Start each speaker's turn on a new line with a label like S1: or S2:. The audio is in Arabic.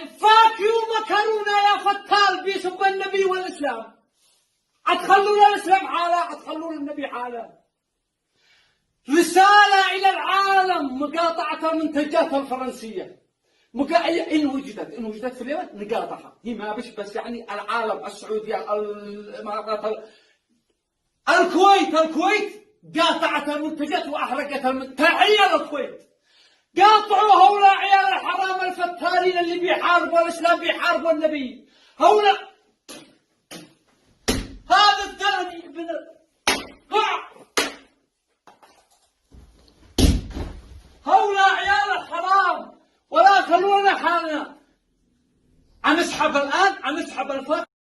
S1: فاكيوا مكرونا يا فتال بيسب النبي والإسلام. أتخلون الإسلام حاله، أتخلون النبي حاله. رسالة إلى العالم: مقاطعة المنتجات الفرنسية إن وجدت في اليمن نقاطعها. هي ما بس يعني العالم، السعودية، الإمارات، الكويت قاطعت المنتجات وأحرقت تحية للكويت. قاطعوا هؤلاء عيال الحرام الفتالين اللي بيحاربوا الإسلام، بيحاربوا النبي. هؤلاء